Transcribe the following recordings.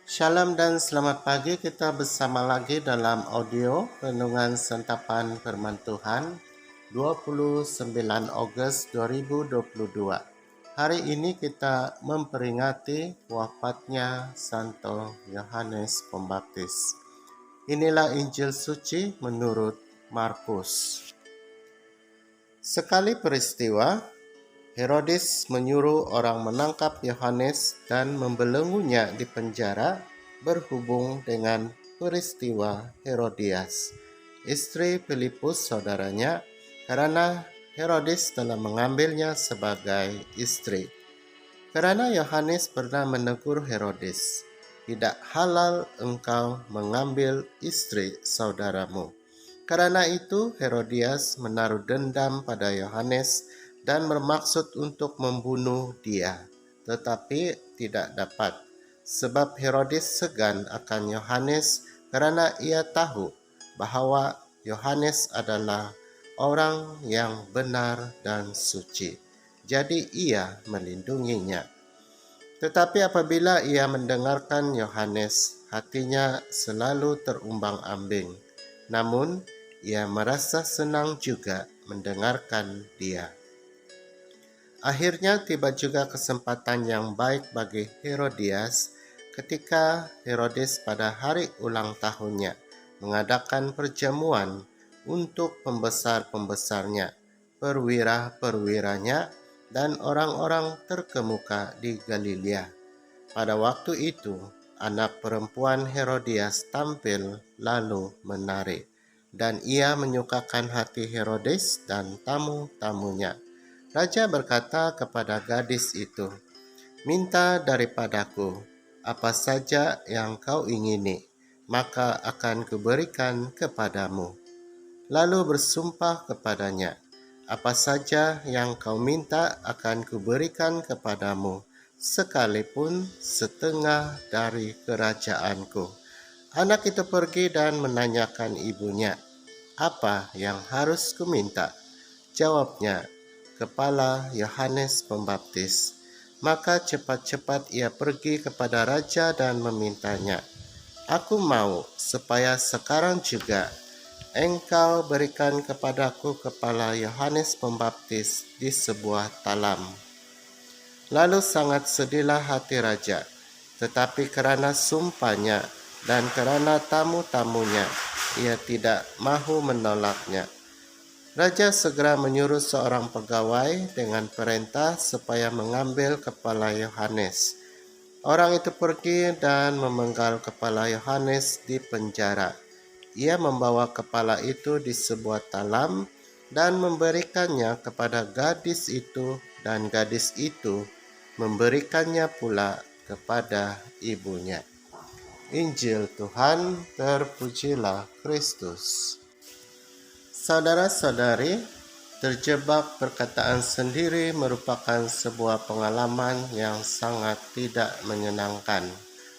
Shalom dan selamat pagi, kita bersama lagi dalam audio Renungan Santapan Firman Tuhan 29 Agustus 2022. Hari ini kita memperingati wafatnya Santo Yohanes Pembaptis. Inilah Injil suci menurut Markus. Sekali peristiwa, Herodes menyuruh orang menangkap Yohanes dan membelenggunya di penjara berhubung dengan peristiwa Herodias, istri Filipus saudaranya, karena Herodes telah mengambilnya sebagai istri. Karena Yohanes pernah menegur Herodes, "Tidak halal engkau mengambil istri saudaramu." Karena itu Herodias menaruh dendam pada Yohanes dan bermaksud untuk membunuh dia, tetapi tidak dapat, sebab Herodes segan akan Yohanes karena ia tahu bahwa Yohanes adalah orang yang benar dan suci. Jadi ia melindunginya. Tetapi apabila ia mendengarkan Yohanes, hatinya selalu terumbang-ambing. Namun, ia merasa senang juga mendengarkan dia. Akhirnya tiba juga kesempatan yang baik bagi Herodias ketika Herodes pada hari ulang tahunnya mengadakan perjamuan untuk pembesar-pembesarnya, perwira-perwiranya, dan orang-orang terkemuka di Galilea. Pada waktu itu, anak perempuan Herodias tampil lalu menari, dan ia menyukakan hati Herodes dan tamu-tamunya. Raja berkata kepada gadis itu, "Minta daripadaku apa saja yang kau ingini, maka akan kuberikan kepadamu." Lalu bersumpah kepadanya, "Apa saja yang kau minta akan kuberikan kepadamu, sekalipun setengah dari kerajaanku." Anak itu pergi dan menanyakan ibunya, "Apa yang harus kuminta?" Jawabnya, "Kepala Yohanes Pembaptis." Maka cepat-cepat ia pergi kepada raja dan memintanya, "Aku mau supaya sekarang juga engkau berikan kepadaku kepala Yohanes Pembaptis di sebuah talam." Lalu sangat sedihlah hati raja, tetapi karena sumpahnya dan karena tamu-tamunya, ia tidak mahu menolaknya. Raja segera menyuruh seorang pegawai dengan perintah supaya mengambil kepala Yohanes. Orang itu pergi dan memenggal kepala Yohanes di penjara. Ia membawa kepala itu di sebuah talam dan memberikannya kepada gadis itu, dan gadis itu memberikannya pula kepada ibunya. Injil Tuhan, terpujilah Kristus. Saudara-saudari, terjebak perkataan sendiri merupakan sebuah pengalaman yang sangat tidak menyenangkan.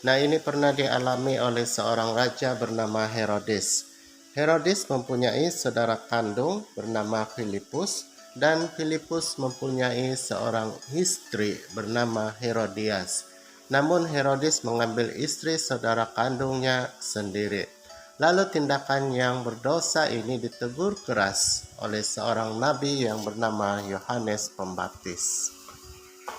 Nah, ini pernah dialami oleh seorang raja bernama Herodes. Herodes mempunyai saudara kandung bernama Filipus, dan Filipus mempunyai seorang istri bernama Herodias. Namun Herodes mengambil istri saudara kandungnya sendiri. Lalu tindakan yang berdosa ini ditegur keras oleh seorang nabi yang bernama Yohanes Pembaptis.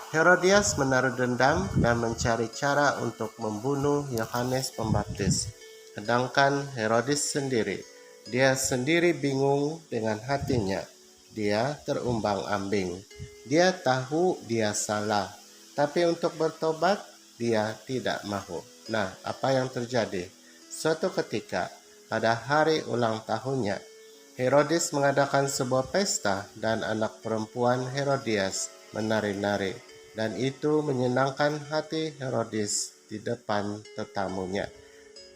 Herodias menaruh dendam dan mencari cara untuk membunuh Yohanes Pembaptis. Sedangkan Herodes sendiri, dia sendiri bingung dengan hatinya. Dia terumbang-ambing. Dia tahu dia salah, tapi untuk bertobat dia tidak mahu. Nah, apa yang terjadi? Suatu ketika, pada hari ulang tahunnya, Herodes mengadakan sebuah pesta dan anak perempuan Herodias menari-nari, dan itu menyenangkan hati Herodes di depan tetamunya.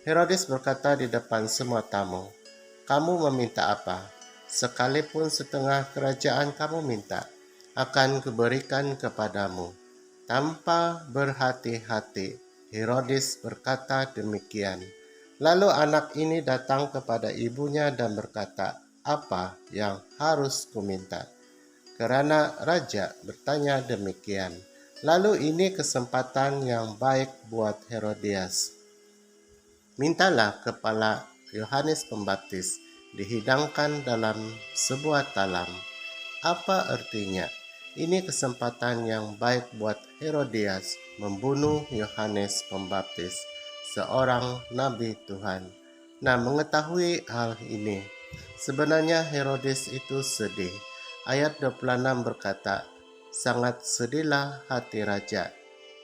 Herodes berkata di depan semua tamu, "Kamu meminta apa? Sekalipun setengah kerajaan kamu minta, akan kuberikan kepadamu." Tanpa berhati-hati, Herodes berkata demikian. Lalu anak ini datang kepada ibunya dan berkata, "Apa yang harus kuminta?" Karena raja bertanya demikian. Lalu ini kesempatan yang baik buat Herodias. Mintalah kepala Yohanes Pembaptis dihidangkan dalam sebuah talam. Apa artinya? Ini kesempatan yang baik buat Herodias membunuh Yohanes Pembaptis, seorang nabi Tuhan. Nah, mengetahui hal ini, sebenarnya Herodes itu sedih. Ayat 26 berkata, sangat sedihlah hati raja,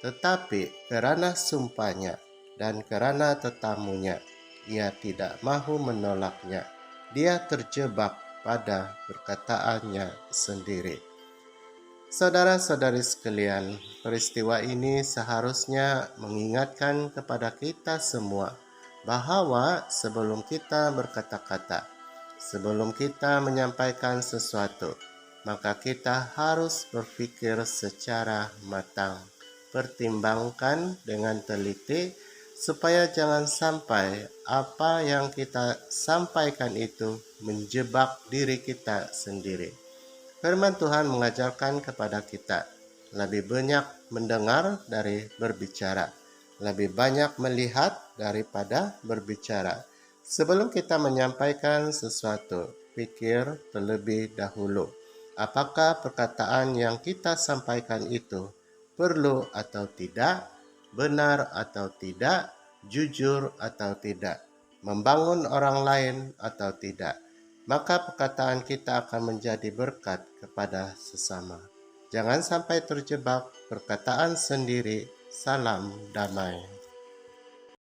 tetapi karena sumpahnya dan karena tetamunya, ia tidak mahu menolaknya. Dia terjebak pada perkataannya sendiri. Saudara-saudari sekalian, peristiwa ini seharusnya mengingatkan kepada kita semua bahwa sebelum kita berkata-kata, sebelum kita menyampaikan sesuatu, maka kita harus berpikir secara matang, pertimbangkan dengan teliti supaya jangan sampai apa yang kita sampaikan itu menjebak diri kita sendiri. Firman Tuhan mengajarkan kepada kita, lebih banyak mendengar dari berbicara, lebih banyak melihat daripada berbicara. Sebelum kita menyampaikan sesuatu, pikir terlebih dahulu, apakah perkataan yang kita sampaikan itu perlu atau tidak, benar atau tidak, jujur atau tidak, membangun orang lain atau tidak. Maka perkataan kita akan menjadi berkat kepada sesama. Jangan sampai terjebak perkataan sendiri. Salam damai.